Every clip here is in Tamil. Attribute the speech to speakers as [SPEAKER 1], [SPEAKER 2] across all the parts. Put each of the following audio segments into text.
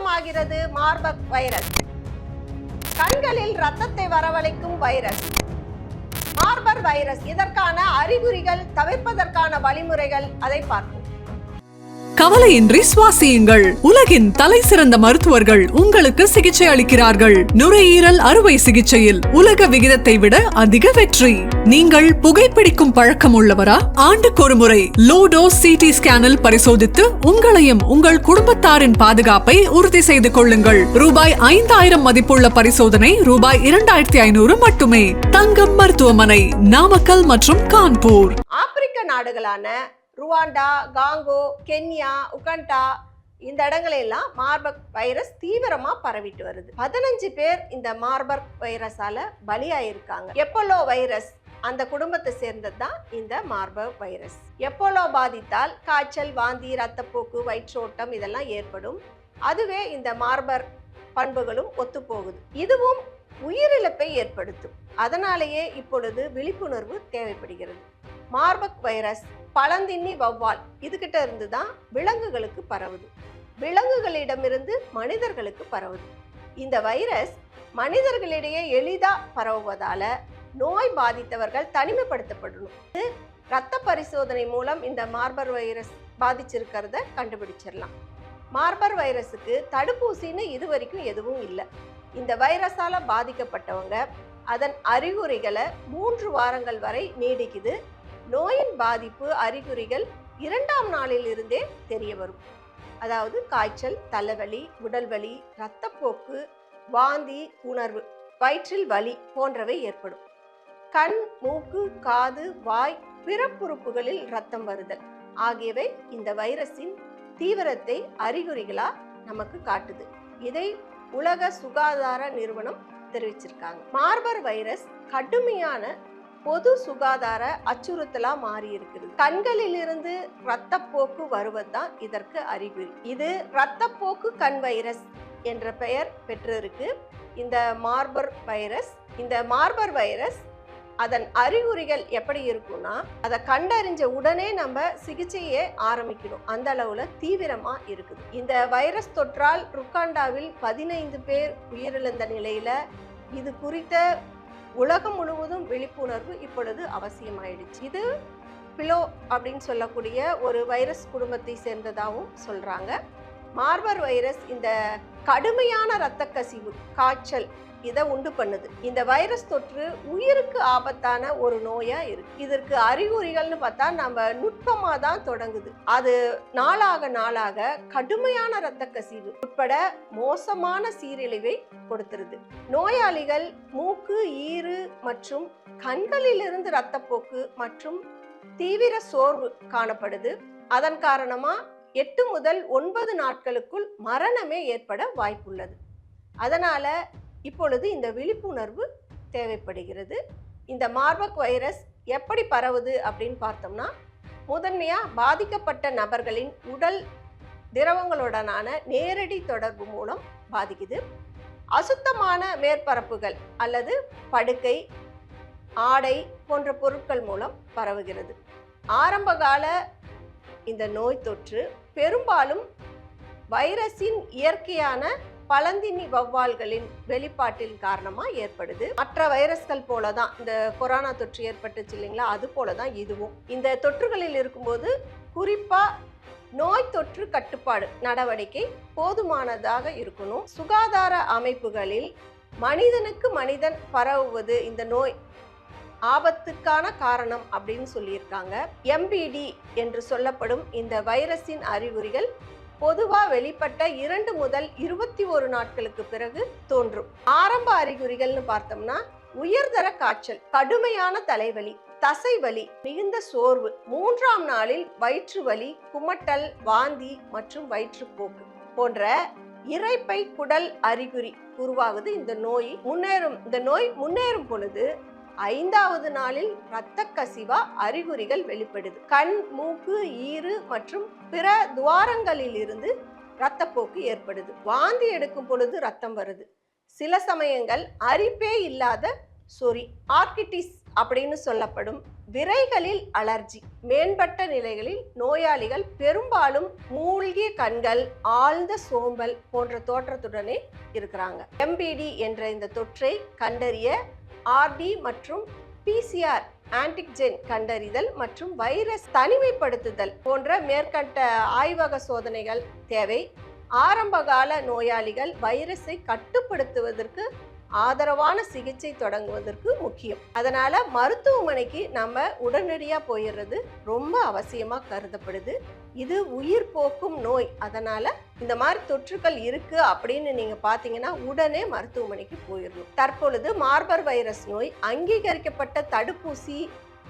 [SPEAKER 1] தீவிரமாகிறது மார்பர்க் வைரஸ். கண்களில் ரத்தத்தை வரவழைக்கும் வைரஸ் மார்பர்க் வைரஸ். இதற்கான அறிகுறிகள், தவிர்ப்பதற்கான வழிமுறைகள், அதை பார்ப்போம்.
[SPEAKER 2] கவலையின்றி சுவாசியுங்கள். உலகின் தலை சிறந்த மருத்துவர்கள் உங்களுக்கு சிகிச்சை அளிக்கிறார்கள். நுரையீரல் அறுவை சிகிச்சையில் உலக விகிதத்தை விட அதிக வெற்றி. நீங்கள் புகைப்பிடிக்கும் பழக்கம் உள்ளவரா? ஆண்டுக்கு ஒரு முறை லோ டோஸ் சிடி ஸ்கேனில் பரிசோதித்து உங்களையும் உங்கள் குடும்பத்தாரின் பாதுகாப்பை உறுதி செய்து கொள்ளுங்கள். ரூபாய் 5000 மதிப்புள்ள பரிசோதனை ரூபாய் 2500 மட்டுமே. தங்கம் மருத்துவமனை, நாமக்கல் மற்றும் கான்பூர்.
[SPEAKER 1] ஆப்பிரிக்க நாடுகளான ருவாண்டா, காங்கோ, கென்யா, உகண்டா, இந்த இடங்களெல்லாம் மார்பர்க் வைரஸ் தீவிரமா பரவிட்டு வருது. 15 பேர் இந்த மார்பர்க் வைரஸால பலியாயிருக்காங்க. எப்போலோ வைரஸ் அந்த குடும்பத்தை சேர்ந்தது தான் இந்த மார்பர்க் வைரஸ். எப்போலோ பாதித்தால் காய்ச்சல், வாந்தி, ரத்தப்போக்கு, வயிற்றோட்டம் இதெல்லாம் ஏற்படும். அதுவே இந்த மார்பர்க் பண்புகளும் ஒத்து போகுது. இதுவும் உயிரிழப்பை ஏற்படுத்தும். அதனாலேயே இப்பொழுது விழிப்புணர்வு தேவைப்படுகிறது. மார்பர்க் வைரஸ் பழந்தின்னி வௌவால் இதுகிட்ட இருந்து தான் விலங்குகளுக்கு பரவுது. விலங்குகளிடமிருந்து மனிதர்களுக்கு பரவுது. இந்த வைரஸ் மனிதர்களிடையே எளிதா பரவுவதால நோய் பாதித்தவர்கள் தனிமைப்படுத்தப்படணும். இரத்த பரிசோதனை மூலம் இந்த மார்பர்க் வைரஸ் பாதிச்சிருக்கிறத கண்டுபிடிச்சிடலாம். மார்பர்க் வைரஸுக்கு தடுப்பூசின்னு இதுவரைக்கும் எதுவும் இல்லை. இந்த வைரஸால பாதிக்கப்பட்டவங்க அதன் அறிகுறிகளை 3 வாரங்கள் வரை நீடிக்குது. நோயின் பாதிப்பு அறிகுறிகள் 2ஆம் நாளில் இருந்தே தெரிய வரும். அதாவது காய்ச்சல், தலைவலி, உடல்வலி, இரத்தப்போக்கு, வாந்தி, உணர்வு, வயிற்றில் வலி போன்றவை ஏற்படும். கண், மூக்கு, காது, வாய், பிறப்புறுப்புகளில் இரத்தம் வருதல் ஆகியவை இந்த வைரஸின் தீவிரத்தை அறிகுறிகளா நமக்கு காட்டுது. இதை உலக சுகாதார நிறுவனம் தெரிவிச்சிருக்காங்க. மார்பர்க் வைரஸ் கடுமையான பொது சுகாதார அச்சுறுத்தலா மாறி இருக்குது. கண்களில் இருந்து இரத்தப்போக்கு வருவதுதான் இதற்கு அறிகுறி. இது இரத்தப்போக்கு கண் வைரஸ் என்ற பெயர் பெற்றிருக்கு இந்த மார்பர்க் வைரஸ். இந்த மார்பர்க் வைரஸ் அதன் அறிகுறிகள் எப்படி இருக்கும்னா, அதை கண்டறிஞ்ச உடனே நம்ம சிகிச்சையை ஆரம்பிக்கணும். அந்த அளவுல தீவிரமா இருக்குது. இந்த வைரஸ் தொற்றால் ருவாண்டாவில் 15 பேர் உயிரிழந்த நிலையில இது குறித்த உலகம் முழுவதும் விழிப்புணர்வு இப்பொழுது அவசியமாயிடுச்சு. இது பிலோ அப்படின்னு சொல்லக்கூடிய ஒரு வைரஸ் குடும்பத்தை சேர்ந்ததாகவும் சொல்றாங்க. மார்பர்க் வைரஸ் இந்த கடுமையான இரத்த கசிவு, காய்ச்சல் இதை உண்டு பண்ணுது. இந்த வைரஸ் தொற்று உயிருக்கு ஆபத்தான ஒரு நோயா இருக்கு. இதற்கு அறிகுறிகள்னு பார்த்தா நம்ம நுட்பமா தான் தொடங்குது. அது நாளாக கடுமையான இரத்த கசிவு உட்பட மோசமான சீரழிவை கொடுத்துருது. நோயாளிகள் மூக்கு, ஈறு மற்றும் கண்களிலிருந்து இரத்தப்போக்கு மற்றும் தீவிர சோர்வு காணப்படுது. அதன் காரணமா 8 முதல் 9 நாட்களுக்குள் மரணமே ஏற்பட வாய்ப்புள்ளது. அதனால இப்பொழுது இந்த விழிப்புணர்வு தேவைப்படுகிறது. இந்த மார்பர்க் வைரஸ் எப்படி பரவுது அப்படின்னு பார்த்தோம்னா, முதன்மையா பாதிக்கப்பட்ட நபர்களின் உடல் திரவங்களுடனான நேரடி தொடர்பு மூலம் பாதிக்குது. அசுத்தமான மேற்பரப்புகள் அல்லது படுக்கை, ஆடை போன்ற பொருட்கள் மூலம் பரவுகிறது. ஆரம்பகால இந்த நோய் தொற்று பெரும்பாலும் வைரஸின் இயற்கையான பழந்தின்னி வௌவால்களின் வெளிப்பாட்டின் காரணமா ஏற்படுது. மற்ற வைரஸ்கள் போலதான் இந்த கொரோனா தொற்று ஏற்பட்டுச்சு இல்லைங்களா, அது போலதான் இதுவும். இந்த தொற்றுகளில் இருக்கும்போது குறிப்பா நோய் தொற்று கட்டுப்பாடு நடவடிக்கை போதுமானதாக இருக்கணும். சுகாதார அமைப்புகளில் மனிதனுக்கு மனிதன் பரவுவது இந்த நோய் ஆபத்துக்கான காரணம் அப்படின்னு சொல்லியிருக்காங்க. MBD என்று சொல்லப்படும் இந்த வைரஸின் அறிகுறிகள் பொதுவா வெளிப்பட்ட 2 முதல் 21 நாட்களுக்கு பிறகு தோன்றும். ஆரம்ப அறிகுறிகள்னு பார்த்தோம்னா, உயர்தர காய்ச்சல், கடுமையான தலைவலி, தசைவலி, மிகுந்த சோர்வு, 3ஆம் நாளில் வயிற்று வலி, குமட்டல், வாந்தி மற்றும் வயிற்றுப்போக்கு போன்ற இரைப்பை குடல் அறிகுறி உருவாகுது. இந்த நோய் முன்னேறும் பொழுது 5ஆவது நாளில் இரத்த கசிவா அறிகுறிகள் வெளிப்படுது. கண், மூக்கு, ஈறு மற்றும் பிற துவாரங்களில் இருந்து இரத்தப்போக்கு ஏற்படுது. வாந்தி எடுக்கும் பொழுது ரத்தம் வருது. சில சமயங்கள் அரிப்பே இல்லாத சொறி, ஆர்கிட்டிஸ் அப்படின்னு சொல்லப்படும் விரைகளில் அலர்ஜி மேம்பட்ட நிலைகளில் நோயாளிகள் பெரும்பாலும் மூழ்கிய கண்கள், ஆழ்ந்த சோம்பல் போன்ற தோற்றத்துடனே இருக்கிறாங்க. MBD என்ற இந்த தொற்றை கண்டறிய RD மற்றும் PCR ஆன்டிஜென் கண்டறிதல் மற்றும் வைரஸ் தனிமைப்படுத்துதல் போன்ற மேற்கண்ட ஆய்வக சோதனைகள் தேவை. ஆரம்பகால நோயாளிகள் வைரஸை கட்டுப்படுத்துவதற்கு ஆதரவான சிகிச்சை தொடங்குவதற்கு முக்கியம். அதனால மருத்துவமனைக்கு நம்ம உடனடியாக போயிடுறது ரொம்ப அவசியமா கருதப்படுது. இது உயிர் போக்கும் நோய். அதனால இந்த மாதிரி தொற்றுக்கள் இருக்கு அப்படின்னு நீங்க பாத்தீங்கன்னா உடனே மருத்துவமனைக்கு போயிடணும். தற்பொழுது மார்பர்க் வைரஸ் நோய் அங்கீகரிக்கப்பட்ட தடுப்பூசி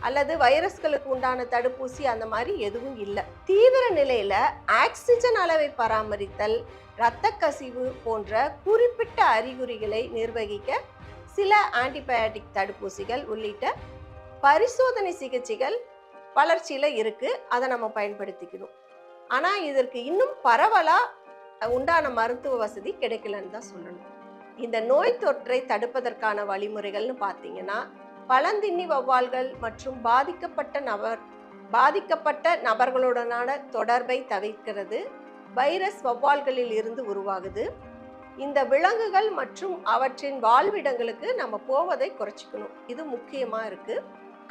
[SPEAKER 1] அல்லது வைரஸ்களுக்கு உண்டான தடுப்பூசி அந்த மாதிரி எதுவும் இல்லை. தீவிர நிலையில ஆக்சிஜன் அளவை பராமரித்தல், இரத்த கசிவு போன்ற குறிப்பிட்ட அறிகுறிகளை நிர்வகிக்க சில ஆன்டிபயாட்டிக் தடுப்பூசிகள் உள்ளிட்ட பரிசோதனை சிகிச்சைகள் வளர்ச்சியில் இருக்கு. அதை நம்ம பயன்படுத்திக்கணும். ஆனால் இதற்கு இன்னும் பரவலா உண்டான மருத்துவ வசதி கிடைக்கலன்னு தான் சொல்லணும். இந்த நோய் தொற்றை தடுப்பதற்கான வழிமுறைகள்னு பார்த்தீங்கன்னா, பழந்தின்னி வௌவால்கள் மற்றும் பாதிக்கப்பட்ட நபர்களுடனான தொடர்பை தவிர்க்கிறது. வைரஸ் வௌவால்களில் இருந்து உருவாகுது. இந்த விலங்குகள் மற்றும் அவற்றின் வாழ்விடங்களுக்கு நம்ம போவதை குறைச்சிக்கணும். இது முக்கியமா இருக்கு.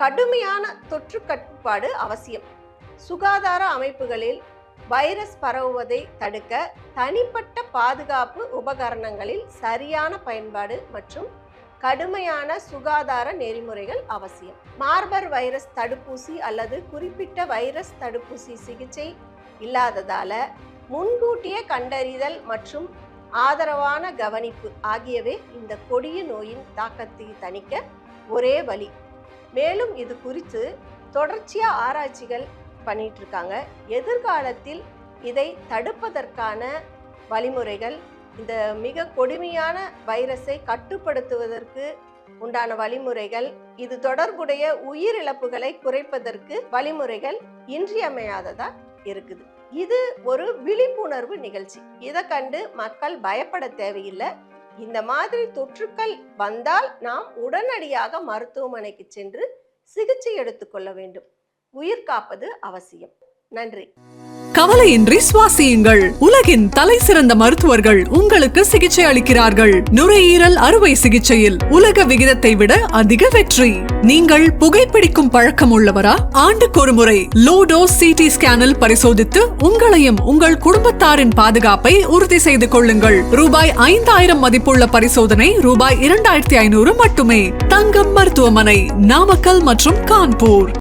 [SPEAKER 1] கடுமையான தொற்று கட்டுப்பாடு அவசியம். சுகாதார அமைப்புகளில் வைரஸ் பரவுவதை தடுக்க தனிப்பட்ட பாதுகாப்பு உபகரணங்களில் சரியான பயன்பாடு மற்றும் கடுமையான சுகாதார நெறிமுறைகள் அவசியம். மார்பர்க் வைரஸ் தடுப்பூசி அல்லது குறிப்பிட்ட வைரஸ் தடுப்பூசி சிகிச்சை இல்லாததால முன்கூட்டிய கண்டறிதல் மற்றும் ஆதரவான கவனிப்பு ஆகியவை இந்த கொடிய நோயின் தாக்கத்தை தணிக்க ஒரே வழி. மேலும் இது குறித்து தொடர்ச்சியா ஆராய்ச்சிகள் பண்ணிட்டு இருக்காங்க. எதிர்காலத்தில் இதை தடுப்பதற்கான வழிமுறைகள், இந்த மிக கொடுமையான வைரஸை கட்டுப்படுத்துவதற்கு உண்டான வழிமுறைகள், இது தொடர்புடைய உயிரிழப்புகளை குறைப்பதற்கு வழிமுறைகள் இன்றியமையாததா இருக்குது. இது ஒரு விழிப்புணர்வு நிகழ்ச்சி. இதை கண்டு மக்கள் பயப்பட தேவையில்லை. இந்த மாதிரி தொற்றுக்கள் வந்தால் நாம் உடனடியாக மருத்துவமனைக்கு சென்று சிகிச்சை எடுத்துக்கொள்ள வேண்டும். உயிர் காப்பது அவசியம். நன்றி.
[SPEAKER 2] கவலையின்றி சுவாசியுங்கள். உலகின் தலை சிறந்த மருத்துவர்கள் உங்களுக்கு சிகிச்சை அளிக்கிறார்கள். நுரையீரல் அறுவை சிகிச்சையில் உலக விகிதத்தை விட அதிக வெற்றி. நீங்கள் புகைப்பிடிக்கும் பழக்கம் உள்ளவரா? ஆண்டுக்கு ஒரு முறை லோ டோஸ் CT ஸ்கேனில் பரிசோதித்து உங்களையும் உங்கள் குடும்பத்தாரின் பாதுகாப்பை உறுதி செய்து கொள்ளுங்கள். ரூபாய் 5000 மதிப்புள்ள பரிசோதனை ரூபாய் 2500 மட்டுமே. தங்கம் மருத்துவமனை, நாமக்கல் மற்றும் கான்பூர்.